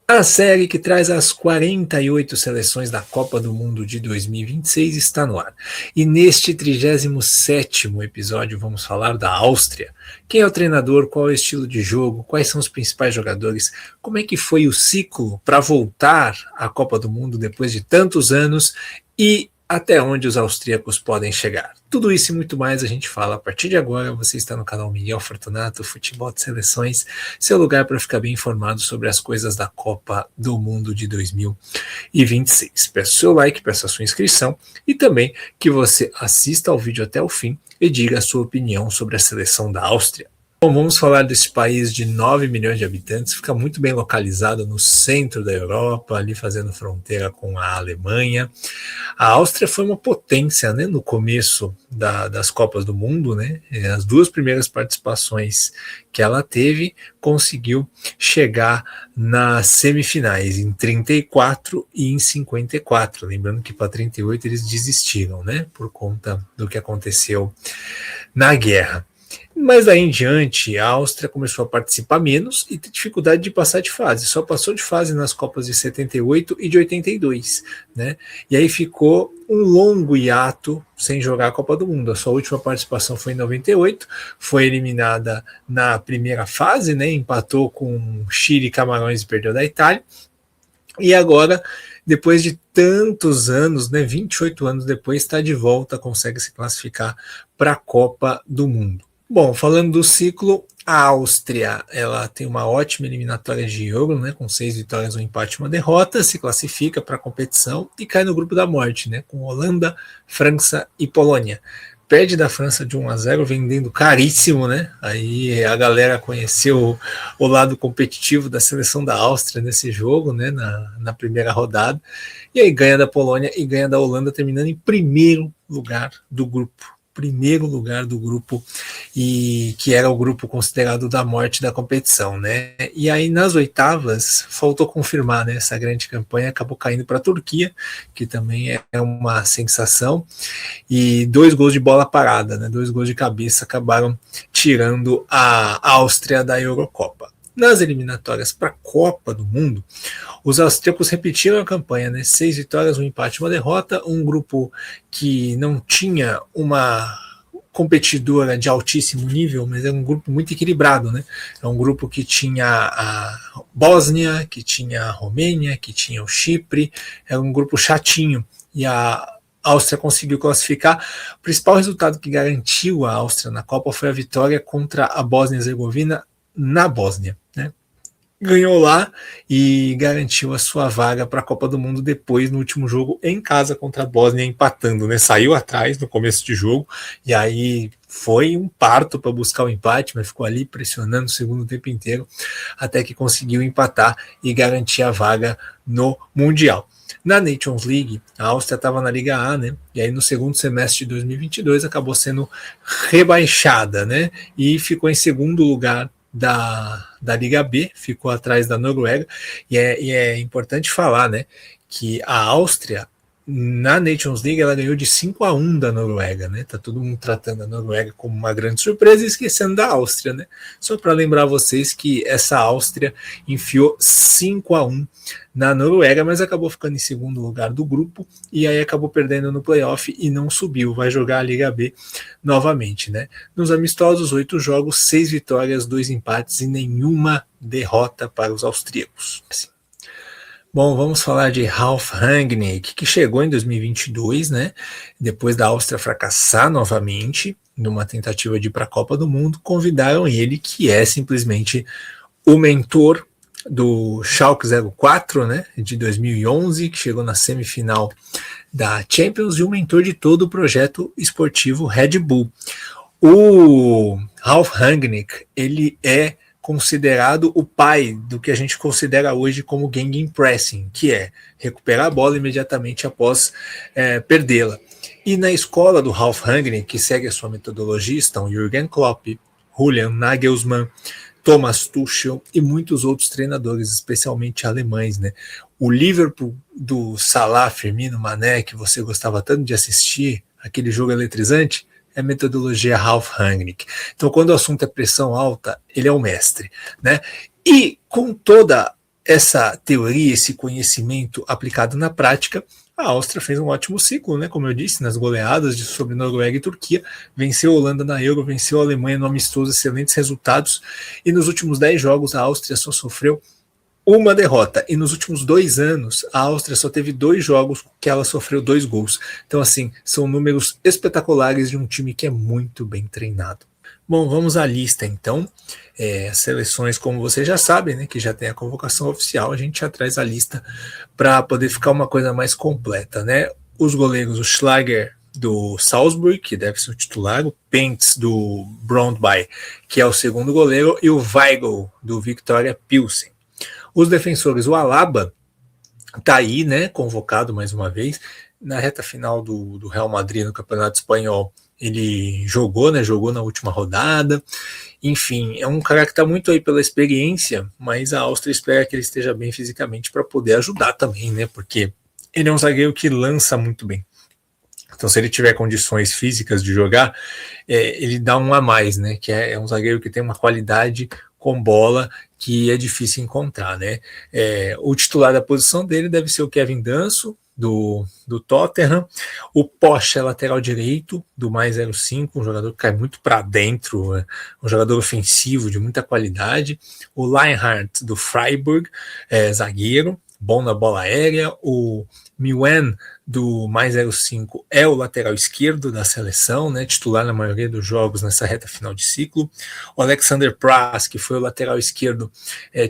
A série que traz as 48 seleções da Copa do Mundo de 2026 está no ar. E neste 37º episódio vamos falar da Áustria. Quem é o treinador, qual é o estilo de jogo, quais são os principais jogadores, como é que foi o ciclo para voltar à Copa do Mundo depois de tantos anos e até onde os austríacos podem chegar. Tudo isso e muito mais a gente fala a partir de agora. Você está no canal Miguel Fortunato, Futebol de Seleções, seu lugar para ficar bem informado sobre as coisas da Copa do Mundo de 2026. Peço seu like, peço a sua inscrição e também que você assista ao vídeo até o fim e diga a sua opinião sobre a seleção da Áustria. Bom, vamos falar desse país de 9 milhões de habitantes, fica muito bem localizado no centro da Europa, ali fazendo fronteira com a Alemanha. A Áustria foi uma potência, né, no começo das Copas do Mundo, né? As duas primeiras participações que ela teve, conseguiu chegar nas semifinais, em 34 e em 54. Lembrando que para 38 eles desistiram, né, por conta do que aconteceu na guerra. Mas daí em diante, a Áustria começou a participar menos e ter dificuldade de passar de fase. Só passou de fase nas Copas de 78 e de 82, né? E aí ficou um longo hiato sem jogar a Copa do Mundo. A sua última participação foi em 98, foi eliminada na primeira fase, né? Empatou com Chile, Camarões e perdeu da Itália. E agora, depois de tantos anos, né, 28 anos depois, está de volta, consegue se classificar para a Copa do Mundo. Bom, falando do ciclo, a Áustria, ela tem uma ótima eliminatória de Euro, né, com 6 vitórias, um empate e uma derrota, se classifica para a competição e cai no grupo da morte, né, com Holanda, França e Polônia. Perde da França de 1-0, vendendo caríssimo, né? Aí a galera conheceu o lado competitivo da seleção da Áustria nesse jogo, né? Na primeira rodada. E aí ganha da Polônia e ganha da Holanda, terminando em primeiro lugar do grupo. E que era o grupo considerado da morte da competição, né? E aí nas oitavas faltou confirmar, né? Essa grande campanha acabou caindo para a Turquia, que também é uma sensação, e 2 gols de bola parada, né? 2 gols de cabeça acabaram tirando a Áustria da Eurocopa. Nas eliminatórias para a Copa do Mundo, os austríacos repetiram a campanha, né? 6 vitórias, um empate e uma derrota, um grupo que não tinha uma competidora de altíssimo nível, mas era um grupo muito equilibrado, né? É um grupo que tinha a Bósnia, que tinha a Romênia, que tinha o Chipre, era um grupo chatinho, e a Áustria conseguiu classificar. O principal resultado que garantiu a Áustria na Copa foi a vitória contra a Bósnia e Herzegovina na Bósnia, né? Ganhou lá e garantiu a sua vaga para a Copa do Mundo depois, no último jogo, em casa contra a Bósnia, empatando, né? Saiu atrás no começo de jogo e aí foi um parto para buscar o empate, mas ficou ali pressionando o segundo tempo inteiro até que conseguiu empatar e garantir a vaga no Mundial. Na Nations League, a Áustria estava na Liga A, né? E aí no segundo semestre de 2022 acabou sendo rebaixada, né? E ficou em segundo lugar da Liga B, ficou atrás da Noruega, e é importante falar, né, que a Áustria, na Nations League, ela ganhou de 5-1 da Noruega, né? Tá todo mundo tratando a Noruega como uma grande surpresa e esquecendo da Áustria, né? Só para lembrar vocês que essa Áustria enfiou 5-1 na Noruega, mas acabou ficando em segundo lugar do grupo e aí acabou perdendo no playoff e não subiu, vai jogar a Liga B novamente, né? Nos amistosos, 8 jogos, 6 vitórias, 2 empates e nenhuma derrota para os austríacos. Assim. Bom, vamos falar de Ralf Rangnick, que chegou em 2022, né? Depois da Áustria fracassar novamente, numa tentativa de ir para a Copa do Mundo, convidaram ele, que é simplesmente o mentor do Schalke 04, né? De 2011, que chegou na semifinal da Champions, e o mentor de todo o projeto esportivo Red Bull. O Ralf Rangnick, ele é considerado o pai do que a gente considera hoje como gegenpressing, que é recuperar a bola imediatamente após perdê-la. E na escola do Ralf Rangnick, que segue a sua metodologia, estão Jürgen Klopp, Julian Nagelsmann, Thomas Tuchel e muitos outros treinadores, especialmente alemães, né? O Liverpool do Salah, Firmino, Mané, que você gostava tanto de assistir, aquele jogo eletrizante, é a metodologia Ralf Rangnick. Então, quando o assunto é pressão alta, ele é o mestre, né? E com toda essa teoria, esse conhecimento aplicado na prática, a Áustria fez um ótimo ciclo, né? Como eu disse, nas goleadas sobre Noruega e Turquia, venceu a Holanda na Euro, venceu a Alemanha no amistoso, excelentes resultados, e nos últimos 10 jogos a Áustria só sofreu uma derrota, e nos últimos 2 anos a Áustria só teve 2 jogos que ela sofreu 2 gols. Então, assim, são números espetaculares de um time que é muito bem treinado. Bom, vamos à lista então. Seleções, como vocês já sabem, né, que já tem a convocação oficial, a gente já traz a lista para poder ficar uma coisa mais completa, né? Os goleiros, o Schlager do Salzburg, que deve ser o titular, o Pentz do Brøndby, que é o segundo goleiro, e o Weigl do Viktoria Pilsen. Os defensores, o Alaba está aí, né, convocado mais uma vez. Na reta final do Real Madrid no Campeonato Espanhol, ele jogou, né, jogou na última rodada. Enfim, é um cara que está muito aí pela experiência, mas a Áustria espera que ele esteja bem fisicamente para poder ajudar também, né, porque ele é um zagueiro que lança muito bem. Então, se ele tiver condições físicas de jogar, ele dá um a mais, né, que é um zagueiro que tem uma qualidade com bola que é difícil encontrar, né. O titular da posição dele deve ser o Kevin Danso, do Tottenham. O Posch é lateral direito do mais 05, um jogador que cai muito para dentro, um jogador ofensivo de muita qualidade. O Lienhardt do Freiburg, zagueiro, bom na bola aérea. O Meeuwen do mais 05 é o lateral esquerdo da seleção, né, titular na maioria dos jogos nessa reta final de ciclo. O Alexander Prass, que foi o lateral esquerdo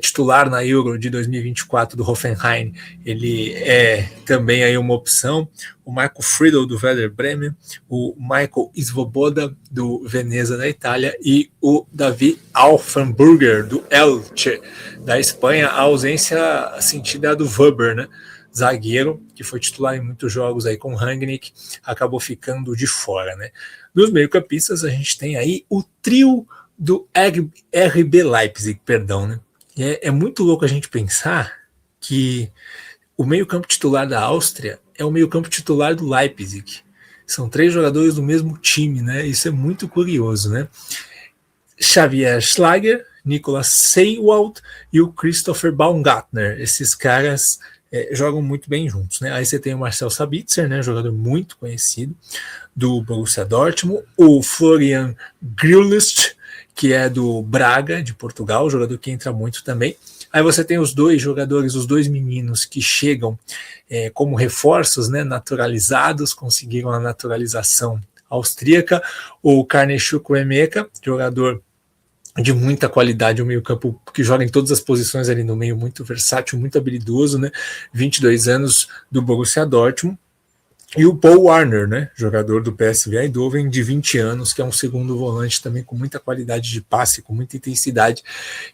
titular na Euro de 2024 do Hoffenheim, ele é também aí uma opção. O Marco Friedl do Werder Bremen, o Michael Svoboda do Veneza da Itália e o Davi Alfenburger do Elche da Espanha. A ausência sentida do Weber, né, zagueiro, que foi titular em muitos jogos aí com o Rangnick, acabou ficando de fora, né? Dos meio-campistas, a gente tem aí o trio do RB Leipzig, perdão, né? É muito louco a gente pensar que o meio-campo titular da Áustria é o meio-campo titular do Leipzig. São 3 jogadores do mesmo time, né? Isso é muito curioso, né? Xavier Schlager, Nicolas Seiwald e o Christopher Baumgartner. Esses caras jogam muito bem juntos, né? Aí você tem o Marcel Sabitzer, né, jogador muito conhecido do Borussia Dortmund, o Florian Grillist, que é do Braga, de Portugal, jogador que entra muito também. Aí você tem os 2 jogadores, os 2 meninos que chegam como reforços, né, naturalizados, conseguiram a naturalização austríaca, o Karne Chukwuemeka, jogador de muita qualidade, um meio-campo que joga em todas as posições ali no meio, muito versátil, muito habilidoso, né? 22 anos do Borussia Dortmund. E o Paul Warner, né? Jogador do PSV Eindhoven, de 20 anos, que é um segundo volante também com muita qualidade de passe, com muita intensidade,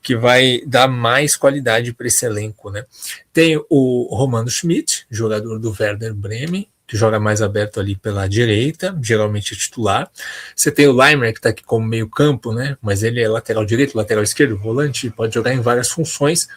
que vai dar mais qualidade para esse elenco, né? Tem o Romano Schmidt, jogador do Werder Bremen, que joga mais aberto ali pela direita, geralmente é titular. Você tem o Leimer, que está aqui como meio campo, né? Mas ele é lateral direito, lateral esquerdo, volante, pode jogar em várias funções.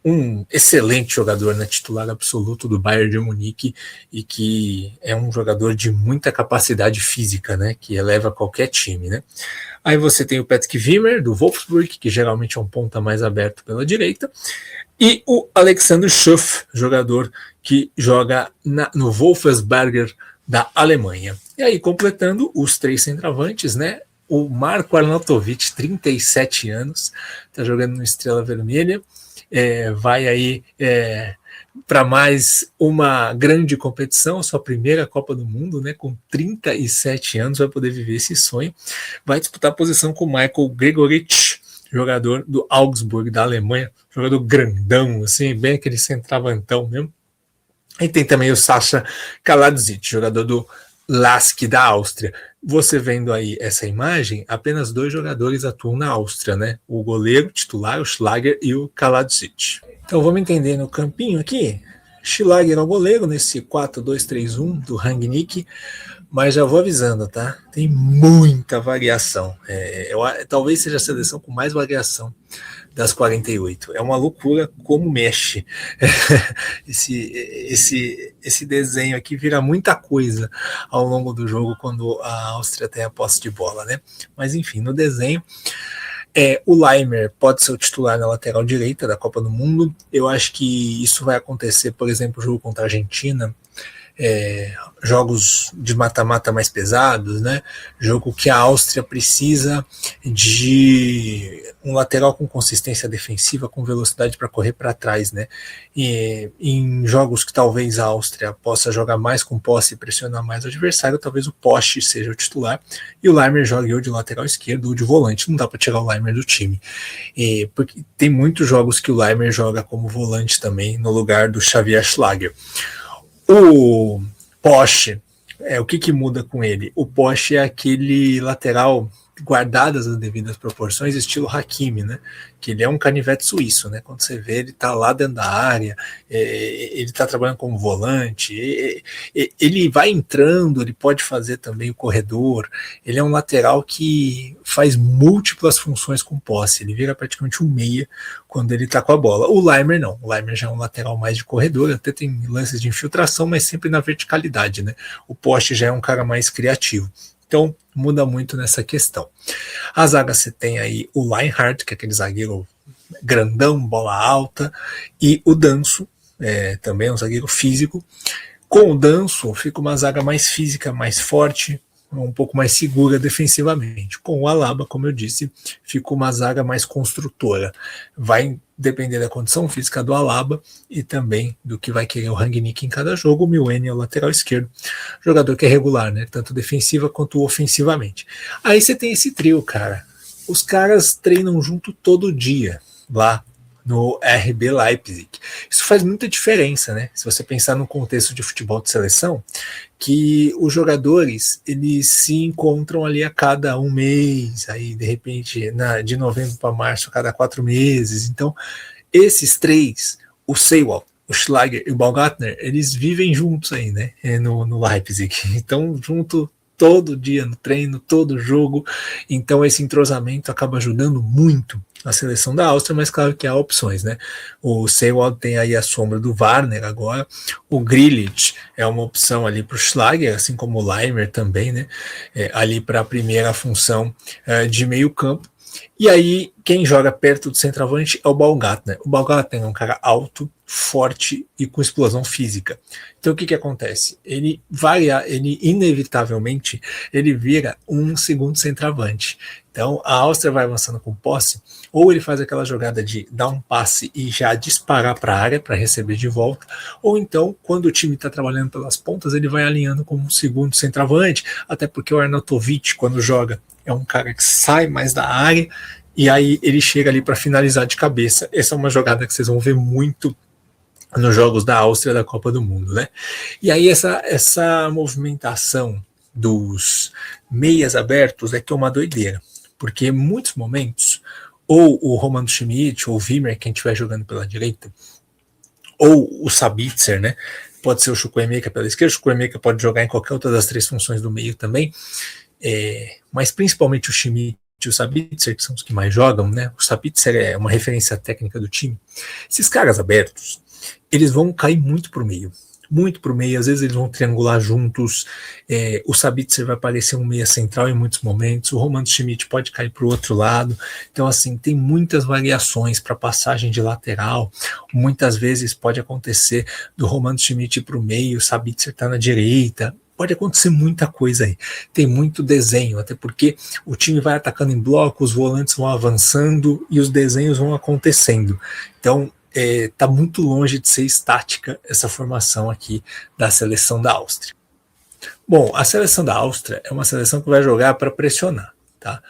Um excelente jogador, né? Titular absoluto do Bayern de Munique e que é um jogador de muita capacidade física, né? Que eleva qualquer time, né? Aí você tem o Patrick Wimmer, do Wolfsburg, que geralmente é um ponta mais aberto pela direita. E o Alexander Schuff, jogador que joga no Wolfsberger da Alemanha. E aí, completando os 3 centroavantes, né? O Marco Arnautovic, 37 anos, está jogando no Estrela Vermelha, vai aí para mais uma grande competição, sua primeira Copa do Mundo, né? Com 37 anos, vai poder viver esse sonho. Vai disputar a posição com o Michael Gregoritsch, jogador do Augsburg, da Alemanha, jogador grandão, assim, bem aquele centravantão mesmo. E tem também o Sasha Kaladzic, jogador do Lask, da Áustria. Você vendo aí essa imagem, apenas 2 jogadores atuam na Áustria, né? O goleiro titular, o Schlager, e o Kaladzic. Então vamos entender no campinho aqui. Schlager é o goleiro nesse 4-2-3-1 do Rangnick, mas já vou avisando, tá? Tem muita variação. Talvez seja a seleção com mais variação das 48. É uma loucura como mexe. Esse desenho aqui vira muita coisa ao longo do jogo quando a Áustria tem a posse de bola, né? Mas enfim, no desenho O Laimer pode ser o titular na lateral direita da Copa do Mundo. Eu acho que isso vai acontecer, por exemplo, o jogo contra a Argentina, jogos de mata-mata mais pesados, né? Jogo que a Áustria precisa de um lateral com consistência defensiva, com velocidade para correr para trás, né? E em jogos que talvez a Áustria possa jogar mais com posse e pressionar mais o adversário, talvez o Poste seja o titular e o Laimer jogue ou de lateral esquerdo ou de volante. Não dá para tirar o Laimer do time, porque tem muitos jogos que o Laimer joga como volante também, no lugar do Xavier Schlager. O Poste, o que muda com ele? O Poste é aquele lateral guardadas as devidas proporções, estilo Hakimi, né? Que ele é um canivete suíço, né? Quando você vê, ele tá lá dentro da área, ele tá trabalhando como volante, ele vai entrando, ele pode fazer também o corredor, ele é um lateral que faz múltiplas funções com posse, ele vira praticamente um meia quando ele tá com a bola. O Laimer não, o Laimer já é um lateral mais de corredor, até tem lances de infiltração, mas sempre na verticalidade, né? O Poste já é um cara mais criativo. Então, muda muito nessa questão. A zaga você tem aí o Lienhard, que é aquele zagueiro grandão, bola alta, e o Danso, também é um zagueiro físico. Com o Danso, fica uma zaga mais física, mais forte, um pouco mais segura defensivamente. Com o Alaba, como eu disse, fica uma zaga mais construtora. Vai depender da condição física do Alaba e também do que vai querer o Rangnick em cada jogo. O Milene é o lateral esquerdo, jogador que é regular, né? Tanto defensiva quanto ofensivamente. Aí você tem esse trio, cara. Os caras treinam junto todo dia lá no RB Leipzig. Isso faz muita diferença, né? Se você pensar no contexto de futebol de seleção, que os jogadores eles se encontram ali a cada um mês, aí de repente de novembro para março a cada 4 meses. Então esses três, o Seiwald, o Schlager e o Baumgartner, eles vivem juntos aí, né? No Leipzig. Então junto todo dia no treino, todo jogo. Então esse entrosamento acaba ajudando muito a seleção da Áustria, mas claro que há opções, né? O Seiwald tem aí a sombra do Warner agora, o Grealish é uma opção ali para o Schlager, assim como o Laimer também, né? Ali para a primeira função de meio campo. E aí, quem joga perto do centroavante é o Baumgartner. O Baumgartner é um cara alto, forte e com explosão física. Então o que acontece? Ele inevitavelmente, ele vira um segundo centroavante. Então a Áustria vai avançando com posse, ou ele faz aquela jogada de dar um passe e já disparar para a área para receber de volta, ou então, quando o time está trabalhando pelas pontas, ele vai alinhando como um segundo centroavante, até porque o Arnautovic, quando joga, é um cara que sai mais da área, e aí ele chega ali para finalizar de cabeça. Essa é uma jogada que vocês vão ver muito nos jogos da Áustria da Copa do Mundo, né? E aí essa movimentação dos meias abertos é que é uma doideira, porque em muitos momentos, ou o Romano Schmidt, ou o Wimmer, quem estiver jogando pela direita, ou o Sabitzer, né? Pode ser o Chukwuemeka pela esquerda, o Chukwuemeka pode jogar em qualquer outra das 3 funções do meio também, mas principalmente o Schmidt e o Sabitzer, que são os que mais jogam, né? O Sabitzer é uma referência técnica do time. Esses caras abertos, eles vão cair muito pro meio, às vezes eles vão triangular juntos, o Sabitzer vai parecer um meia central em muitos momentos, o Romano Schmidt pode cair para o outro lado, então assim, tem muitas variações para passagem de lateral, muitas vezes pode acontecer do Romano Schmidt para o meio, o Sabitzer está na direita, pode acontecer muita coisa aí, tem muito desenho, até porque o time vai atacando em bloco, os volantes vão avançando e os desenhos vão acontecendo, então está muito longe de ser estática essa formação aqui da seleção da Áustria. Bom, a seleção da Áustria é uma seleção que vai jogar para pressionar, tá?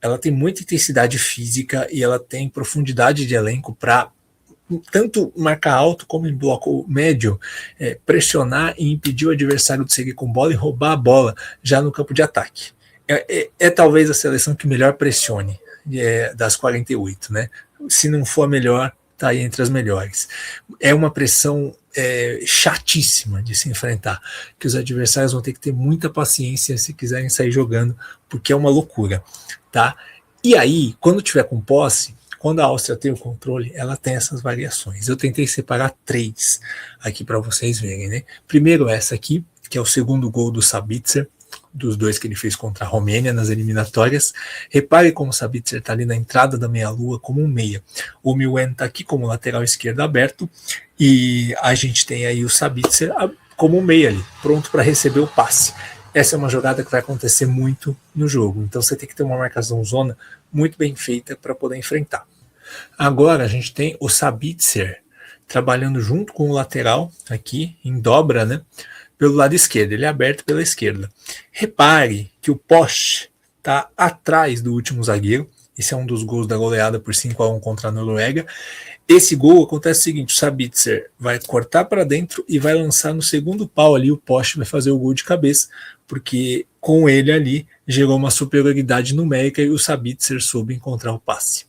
Ela tem muita intensidade física e ela tem profundidade de elenco para tanto marcar alto como em bloco médio, pressionar e impedir o adversário de seguir com bola e roubar a bola já no campo de ataque. É talvez a seleção que melhor pressione das 48, né? Se não for a melhor, está aí entre as melhores. É uma pressão chatíssima de se enfrentar, que os adversários vão ter que ter muita paciência se quiserem sair jogando, porque é uma loucura, tá? E aí, quando tiver com posse, quando a Áustria tem o controle, ela tem essas variações. Eu tentei separar 3 aqui para vocês verem, né? Primeiro essa aqui, que é o segundo gol do Sabitzer, dos dois que ele fez contra a Romênia nas eliminatórias. Repare como o Sabitzer está ali na entrada da meia-lua como um meia. O Milwen está aqui como lateral esquerdo aberto e a gente tem aí o Sabitzer como um meia ali, pronto para receber o passe. Essa é uma jogada que vai acontecer muito no jogo, então você tem que ter uma marcação zona muito bem feita para poder enfrentar. Agora a gente tem o Sabitzer trabalhando junto com o lateral aqui em dobra, né? Pelo lado esquerdo, ele é aberto pela esquerda. Repare que o Posch está atrás do último zagueiro. Esse é um dos gols da goleada por 5-1 contra a Noruega. Esse gol acontece o seguinte: o Sabitzer vai cortar para dentro e vai lançar no segundo pau ali. O Posch vai fazer o gol de cabeça, porque com ele ali gerou uma superioridade numérica e o Sabitzer soube encontrar o passe.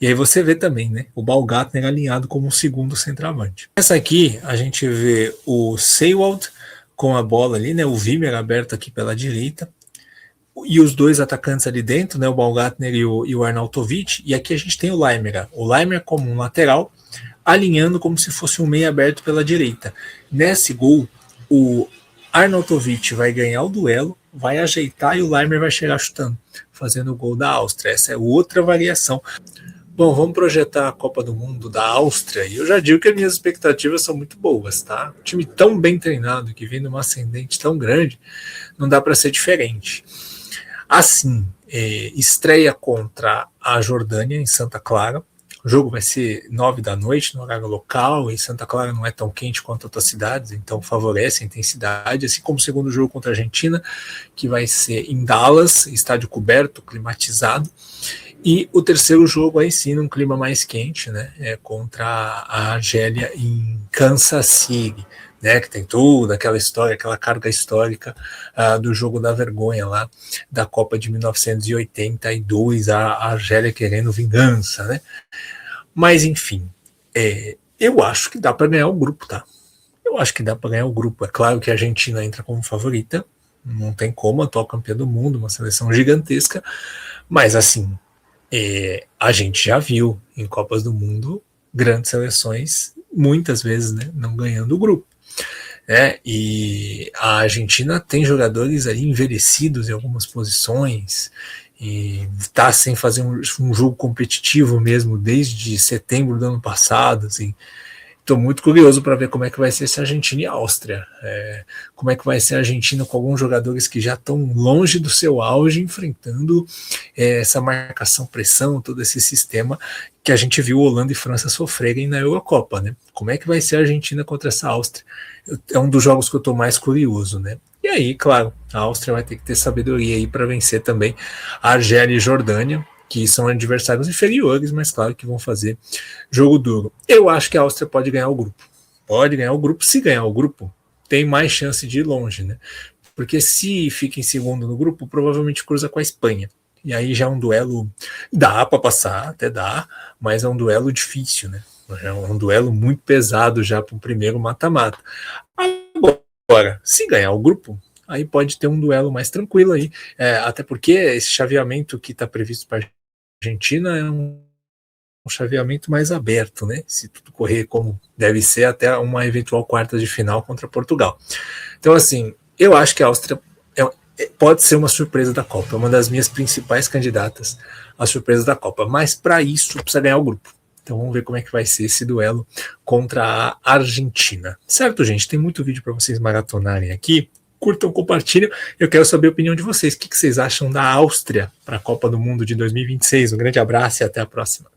E aí você vê também, né, o Baumgartner alinhado como o segundo centroavante. Essa aqui a gente vê o Seiwald com a bola ali, né, o Wimmer aberto aqui pela direita, e os dois atacantes ali dentro, né, o Baumgartner e o Arnautovic, e aqui a gente tem o Laimer como um lateral, alinhando como se fosse um meio aberto pela direita. Nesse gol, o Arnautovic vai ganhar o duelo, vai ajeitar e o Laimer vai chegar chutando, fazendo o gol da Áustria. Essa é outra variação. Bom, vamos projetar a Copa do Mundo da Áustria, e eu já digo que as minhas expectativas são muito boas, tá? Um time tão bem treinado, que vem numa ascendente tão grande, não dá para ser diferente. Assim, estreia contra a Jordânia em Santa Clara. O jogo vai ser 9 da noite, no horário local, e Santa Clara não é tão quente quanto outras cidades, então favorece a intensidade, assim como o segundo jogo contra a Argentina, que vai ser em Dallas, estádio coberto, climatizado. E o terceiro jogo aí sim, num clima mais quente, né, contra a Argélia em Kansas City, né, que tem toda aquela história, aquela carga histórica do jogo da vergonha lá, da Copa de 1982, a Argélia querendo vingança, né. Mas enfim, eu acho que dá para ganhar o grupo, tá? Eu acho que dá para ganhar o grupo. É claro que a Argentina entra como favorita, não tem como, atual campeã do mundo, uma seleção gigantesca, mas assim, a gente já viu em Copas do Mundo grandes seleções, muitas vezes, né, não ganhando o grupo. E a Argentina tem jogadores ali envelhecidos em algumas posições e está sem fazer um jogo competitivo mesmo desde setembro do ano passado, assim. Estou muito curioso para ver como é que vai ser essa Argentina e Áustria. Como é que vai ser a Argentina com alguns jogadores que já estão longe do seu auge, enfrentando essa marcação-pressão, todo esse sistema que a gente viu Holanda e França sofrerem na Eurocopa, né? Como é que vai ser a Argentina contra essa Áustria? É um dos jogos que eu estou mais curioso, né? E aí, claro, a Áustria vai ter que ter sabedoria aí para vencer também a Argélia e Jordânia, que são adversários inferiores, mas claro que vão fazer jogo duro. Eu acho que a Áustria pode ganhar o grupo. Pode ganhar o grupo. Se ganhar o grupo, tem mais chance de ir longe, né? Porque se fica em segundo no grupo, provavelmente cruza com a Espanha. E aí já é um duelo, dá para passar, até dá, mas é um duelo difícil, né? É um duelo muito pesado já para o primeiro mata-mata. Agora, se ganhar o grupo, aí pode ter um duelo mais tranquilo aí, até porque esse chaveamento que está previsto para Argentina é um chaveamento mais aberto, né? Se tudo correr como deve ser, até uma eventual quarta de final contra Portugal. Então, assim, eu acho que a Áustria pode ser uma surpresa da Copa, é uma das minhas principais candidatas à surpresa da Copa, mas para isso precisa ganhar o grupo. Então vamos ver como é que vai ser esse duelo contra a Argentina. Certo, gente? Tem muito vídeo para vocês maratonarem aqui. Curtam, compartilham. Eu quero saber a opinião de vocês. O que vocês acham da Áustria para a Copa do Mundo de 2026? Um grande abraço e até a próxima.